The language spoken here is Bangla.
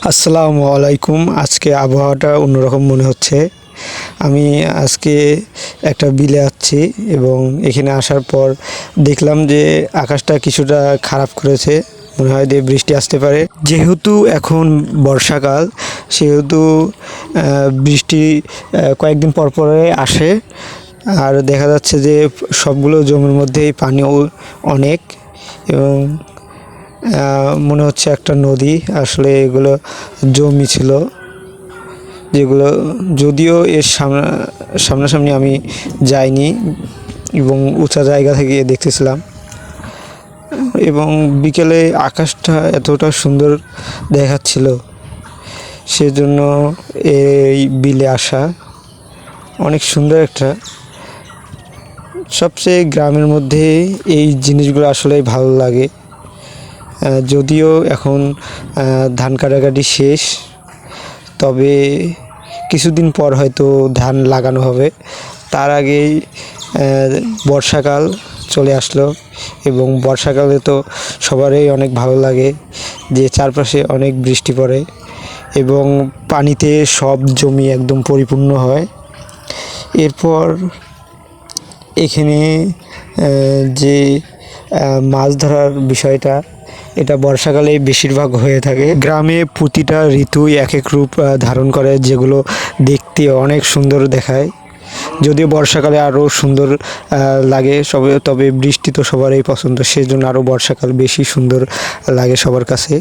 আসসালামু আলাইকুম। আজকে আবহাওয়াটা অন্যরকম মনে হচ্ছে। আমি আজকে একটা বিলে আসছি এবং এখানে আসার পর দেখলাম যে আকাশটা কিছুটা খারাপ করেছে। মনে হয় যে বৃষ্টি আসতে পারে। যেহেতু এখন বর্ষাকাল, সেহেতু বৃষ্টি কয়েকদিন পর পরে আসে। আর দেখা যাচ্ছে যে সবগুলো জমির মধ্যেই পানিও অনেক এবং মনে হচ্ছে একটা নদী। আসলে এগুলো জমি ছিল, যেগুলো যদিও এর সামনাসামনি আমি যাইনি এবং উঁচা জায়গা থেকে দেখতেছিলাম। এবং বিকেলে আকাশটা এতটা সুন্দর দেখাচ্ছিল, সেজন্য এই বিলে আসা অনেক সুন্দর একটা। সবচেয়ে গ্রামের মধ্যে এই জিনিসগুলো আসলেই ভালো লাগে। যদিও এখন ধান কাটাকাটি শেষ, তবে কিছুদিন পর হয়তো ধান লাগানো হবে। তার আগেই বর্ষাকাল চলে আসলো এবং বর্ষাকালে তো সবারই অনেক ভালো লাগে যে চারপাশে অনেক বৃষ্টি পড়ে এবং পানিতে সব জমি একদম পরিপূর্ণ হয়। এরপর এখানে যে মাছ ধরার বিষয়টা, এটা বর্ষাকালে বেশিরভাগ হয়ে থাকে। গ্রামে প্রতিটা ঋতুই এক এক রূপ ধারণ করে, যেগুলো দেখতে অনেক সুন্দর দেখায়। যদিও বর্ষাকালে আরও সুন্দর লাগে তবে বৃষ্টি তো সবারই পছন্দ, সেই জন্য আরও বর্ষাকাল বেশি সুন্দর লাগে সবার কাছে।